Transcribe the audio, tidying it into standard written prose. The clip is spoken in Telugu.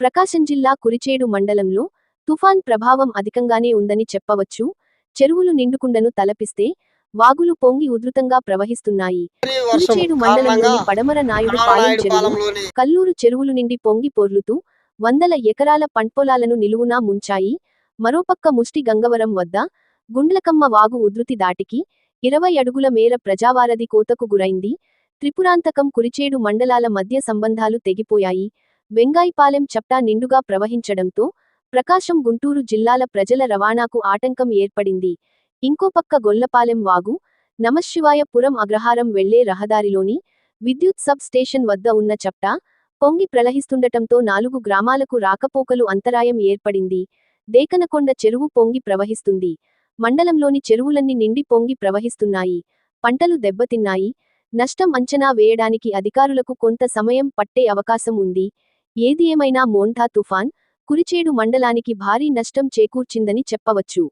ప్రకాశం జిల్లా కురిచేడు మండలంలో తుఫాన్ ప్రభావం అధికంగానే ఉందని చెప్పవచ్చు. చెరువులు నిండుకుండను తలపిస్తే వాగులు పొంగి ఉధృతంగా ప్రవహిస్తున్నాయి. కురిచేడు మండలంలోని పడమర నాయుడు పాలెం చెరువు, కల్లూరు చెరువులు నిండి పొంగి పొర్లుతూ వందల ఎకరాల పంటపొలాలను నిలువునా ముంచాయి. మరోపక్క ముష్టి గంగవరం వద్ద గుండ్లకమ్మ వాగు ఉధృతి దాటికి 20 అడుగుల మేర ప్రజావారధి కోతకు గురైంది. త్రిపురాంతకం కురిచేడు మండలాల మధ్య సంబంధాలు తెగిపోయాయి. వెంగాయిపాలెం చప్టా నిండుగా ప్రవహించడంతో ప్రకాశం గుంటూరు జిల్లాల ప్రజల రవాణాకు ఆటంకం ఏర్పడింది. ఇంకోపక్క గొల్లపాలెం వాగు, నమశివాయపురం అగ్రహారం వెళ్లే రహదారిలోని విద్యుత్ సబ్ స్టేషన్ వద్ద ఉన్న చప్టా పొంగి ప్రవహిస్తుండటంతో 4 గ్రామాలకు రాకపోకలు అంతరాయం ఏర్పడింది. దేకనకొండ చెరువు పొంగి ప్రవహిస్తుంది. మండలంలోని చెరువులన్నీ నిండి పొంగి ప్రవహిస్తున్నాయి. పంటలు దెబ్బతిన్నాయి. నష్టం అంచనా వేయడానికి అధికారులకు కొంత సమయం పట్టే అవకాశం ఉంది. ఏది ఏమైనా మోంథా తుఫాన్ కురిచేడు మండలానికి భారీ నష్టం చేకూర్చిందని చెప్పవచ్చు.